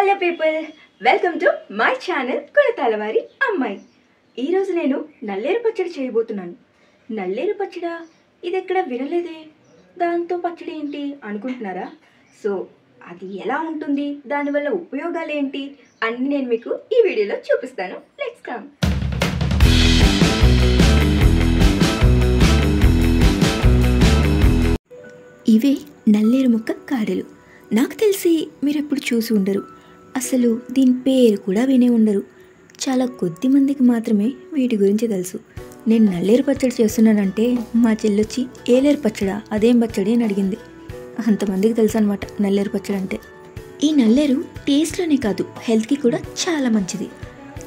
Hello people, welcome to my channel కొలతాలవారి అమ్మాయి. ఈరోజు నేను నల్లేరు పచ్చడి చేయబోతున్నాను. నల్లేరు పచ్చడా, ఇది ఎక్కడ వినలేదే, దాంతో పచ్చడి ఏంటి అనుకుంటున్నారా? సో అది ఎలా ఉంటుంది, దానివల్ల ఉపయోగాలు ఏంటి అన్నీ నేను మీకు ఈ వీడియోలో చూపిస్తాను. Let's come. ఇవే నల్లేరు మొక్క కాడలు. నాకు తెలిసి మీరు ఎప్పుడు చూసి ఉండరు, అసలు దీని పేరు కూడా వినే ఉండరు. చాలా కొద్ది మందికి మాత్రమే వీటి గురించి తెలుసు. నేను నల్లేరు పచ్చడి చేస్తున్నానంటే మా చెల్లొచ్చి ఏలేరు పచ్చడా, అదేం పచ్చడి అని అడిగింది. అంతమందికి తెలుసు అనమాట నల్లేరు పచ్చడి అంటే. ఈ నల్లేరు టేస్ట్లోనే కాదు, హెల్త్కి కూడా చాలా మంచిది.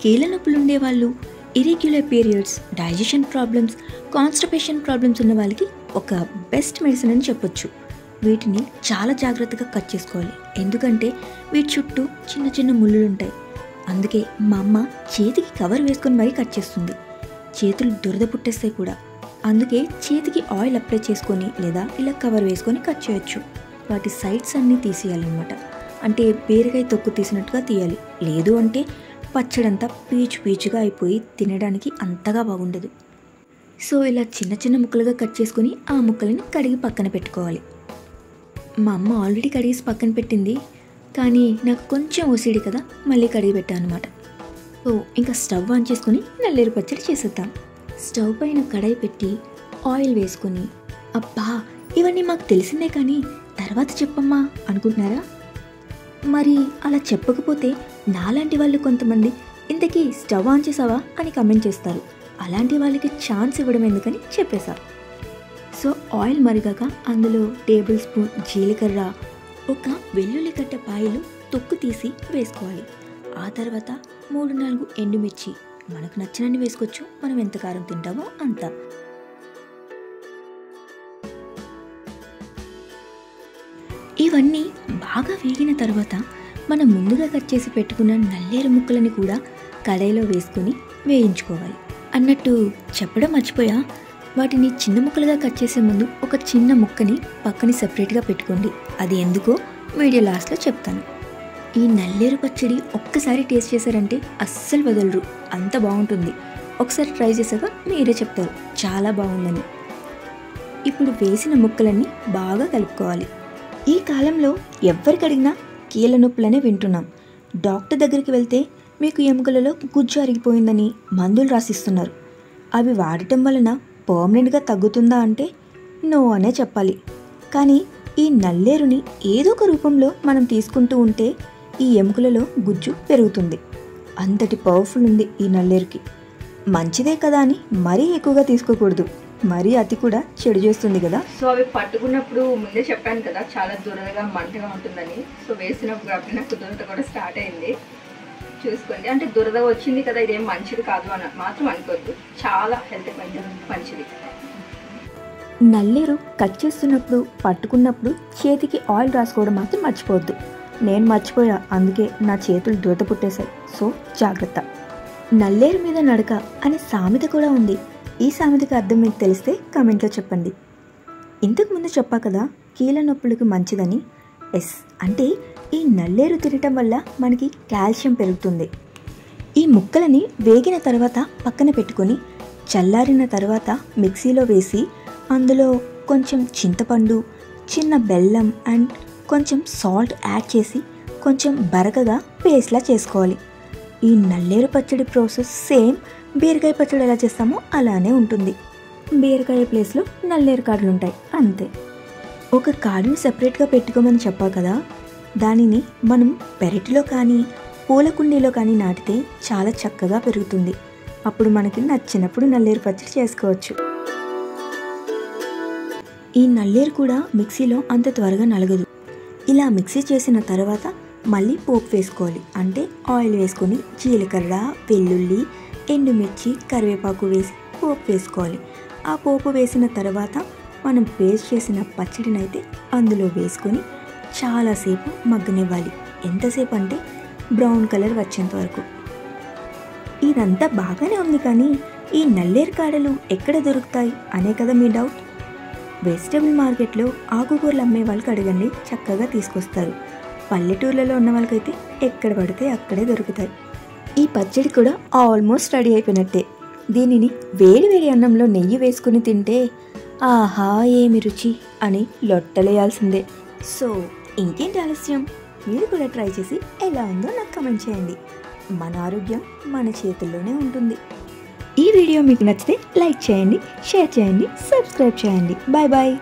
కీళ్ళ నొప్పులు ఉండేవాళ్ళు, irregular periods, digestion problems, constipation problems ఉన్న వాళ్ళకి ఒక బెస్ట్ మెడిసిన్ అని చెప్పొచ్చు. వీటిని చాలా జాగ్రత్తగా కట్ చేసుకోవాలి, ఎందుకంటే వీటి చుట్టూ చిన్న చిన్న ముళ్ళులు ఉంటాయి. అందుకే మా అమ్మ చేతికి కవర్ వేసుకొని మరీ కట్ చేస్తుంది. చేతులు దురద పుట్టేస్తాయి కూడా, అందుకే చేతికి ఆయిల్ అప్లై చేసుకొని లేదా ఇలా కవర్ వేసుకొని కట్ చేయొచ్చు. వాటి సైడ్స్ అన్నీ తీసేయాలన్నమాట. అంటే బీరకాయ తొక్కు తీసినట్టుగా తీయాలి, లేదు అంటే పచ్చడంతా పీచు పీచుగా అయిపోయి తినడానికి అంతగా బాగుండదు. సో ఇలా చిన్న చిన్న ముక్కలుగా కట్ చేసుకొని ఆ ముక్కలని కడిగి పక్కన పెట్టుకోవాలి. మా అమ్మ ఆల్రెడీ కడిగేసి పక్కన పెట్టింది, కానీ నాకు కొంచెం ఓసిడి కదా, మళ్ళీ కడిగి పెట్టాను అనమాట. సో ఇంకా స్టవ్ ఆన్ చేసుకొని నల్లేరు పచ్చడి చేసేద్దాం. స్టవ్ పైన కడాయి పెట్టి ఆయిల్ వేసుకొని, అబ్బా ఇవన్నీ మాకు తెలిసిందే కానీ తర్వాత చెప్పమ్మా అనుకుంటున్నారా? మరి అలా చెప్పకపోతే నాలాంటి వాళ్ళు కొంతమంది ఇంతకీ స్టవ్ ఆన్ చేసావా అని కమెంట్ చేస్తారు. అలాంటి వాళ్ళకి ఛాన్స్ ఇవ్వడం ఎందుకని చెప్పేశా. సో ఆయిల్ మరిగాక అందులో టేబుల్ స్పూన్ జీలకర్ర, ఒక వెల్లుల్లి కట్ట పాయలు తొక్కు తీసి వేసుకోవాలి. ఆ తర్వాత 3-4 ఎండుమిర్చి, మనకు నచ్చినన్ని వేసుకోవచ్చు, మనం ఎంత కారం తింటామో అంత. ఇవన్నీ బాగా వేగిన తర్వాత మనం ముందుగా కట్ చేసి పెట్టుకున్న నల్లేరు ముక్కలని కూడా కడాయిలో వేసుకొని వేయించుకోవాలి. అన్నట్టు చెప్పడం మర్చిపోయా, వాటిని చిన్న ముక్కలుగా కట్ చేసే ముందు ఒక చిన్న ముక్కని పక్కని సెపరేట్గా పెట్టుకోండి. అది ఎందుకో వీడియో లాస్ట్లో చెప్తాను. ఈ నల్లేరు పచ్చడి ఒక్కసారి టేస్ట్ చేశారంటే అస్సలు వదలరు, అంత బాగుంటుంది. ఒకసారి ట్రై చేశాక మీరే చెప్తారు చాలా బాగుందని. ఇప్పుడు వేసిన ముక్కలన్నీ బాగా కలుపుకోవాలి. ఈ కాలంలో ఎవరికి అడిగినా కీళ్ళ నొప్పులనే వింటున్నాం. డాక్టర్ దగ్గరికి వెళ్తే మీకు ఎముకలలో గుజ్జు అరిగిపోయిందని మందులు రాసిస్తున్నారు. అవి వాడటం వలన పర్మనెంట్గా తగ్గుతుందా అంటే నో అనే చెప్పాలి. కానీ ఈ నల్లేరుని ఏదో ఒక రూపంలో మనం తీసుకుంటూ ఉంటే ఈ ఎముకలలో గుజ్జు పెరుగుతుంది. అంతటి పవర్ఫుల్ ఉంది ఈ నల్లేరుకి. మంచిదే కదా అని మరీ ఎక్కువగా తీసుకోకూడదు, మరీ అతి కూడా చెడు చేస్తుంది కదా. సో అవి పట్టుకున్నప్పుడు ముందే చెప్పాను కదా చాలా దురదగా మంటగా ఉంటుందని. సో వేసినప్పుడు అప్పుడు నాకు దురద కూడా స్టార్ట్ అయింది. చూసుకోండి, అంటే దురద వచ్చింది కదా, ఇదేం మంచిది కాదు అని మాత్రం అనుకోవద్దు, చాలా హెల్త్ మంచిది. నల్లేరు కట్ చేస్తున్నప్పుడు పట్టుకున్నప్పుడు చేతికి ఆయిల్ రాసుకోవడం మాత్రం మర్చిపోవద్దు. నేను మర్చిపోయా, అందుకే నా చేతులు దురద పుట్టేశాయి. సో జాగ్రత్త. నల్లేరు మీద నడక అనే సామెత కూడా ఉంది. ఈ సామెతకి అర్థం మీకు తెలిస్తే కామెంట్లో చెప్పండి. ఇంతకుముందు చెప్పా కదా కీళ్ళ నొప్పులకు మంచిదని. ఎస్, అంటే ఈ నల్లేరు తినటం వల్ల మనకి కాల్షియం పెరుగుతుంది. ఈ ముక్కలని వేగిన తర్వాత పక్కన పెట్టుకొని చల్లారిన తర్వాత మిక్సీలో వేసి అందులో కొంచెం చింతపండు, చిన్న బెల్లం అండ్ కొంచెం సాల్ట్ యాడ్ చేసి కొంచెం బరకగా పేస్ట్లా చేసుకోవాలి. ఈ నల్లేరు పచ్చడి ప్రాసెస్ సేమ్ బీరకాయ పచ్చడి ఎలా చేస్తామో అలానే ఉంటుంది. బీరకాయ ప్లేస్లో నల్లేరు కాడలు ఉంటాయి అంతే. ఒక కాడుని సెపరేట్గా పెట్టుకోమని చెప్పా కదా, దానిని మనం పెరటిలో కానీ పూల కుండీలో కానీ నాటితే చాలా చక్కగా పెరుగుతుంది. అప్పుడు మనకి నచ్చినప్పుడు నల్లేరు పచ్చడి చేసుకోవచ్చు. ఈ నల్లేరు కూడా మిక్సీలో అంత త్వరగా నలగదు. ఇలా మిక్సీ చేసిన తర్వాత మళ్ళీ పోపు వేసుకోవాలి. అంటే ఆయిల్ వేసుకొని జీలకర్ర, వెల్లుల్లి, ఎండుమిర్చి, కరివేపాకు వేసి పోపు వేసుకోవాలి. ఆ పోపు వేసిన తర్వాత మనం పేస్ట్ చేసిన పచ్చడినైతే అందులో వేసుకొని చాలాసేపు మగ్గనివ్వాలి. ఎంతసేపు అంటే బ్రౌన్ కలర్ వచ్చేంత వరకు. ఇదంతా బాగానే ఉంది, కానీ ఈ నల్లేరు కాడలు ఎక్కడ దొరుకుతాయి అనే కదా మీ డౌట్. వెజిటబుల్ మార్కెట్లో ఆకుకూరలు అమ్మే వాళ్ళకి అడగండి, చక్కగా తీసుకొస్తారు. పల్లెటూర్లలో ఉన్న వాళ్ళకైతే ఎక్కడ పడితే అక్కడే దొరుకుతాయి. ఈ పచ్చడి కూడా ఆల్మోస్ట్ రెడీ అయిపోయినట్టే. దీనిని వేడి వేడి అన్నంలో నెయ్యి వేసుకుని తింటే ఆహా ఏమి రుచి అని లొట్టలేయాల్సిందే. సో ఇంకేంటి ఆలస్యం, మీరు కూడా ట్రై చేసి ఎలా ఉందో నాకు కమెంట్ చేయండి. మన ఆరోగ్యం మన చేతుల్లోనే ఉంటుంది. ఈ వీడియో మీకు నచ్చితే లైక్ చేయండి, షేర్ చేయండి, సబ్స్క్రైబ్ చేయండి. Bye bye.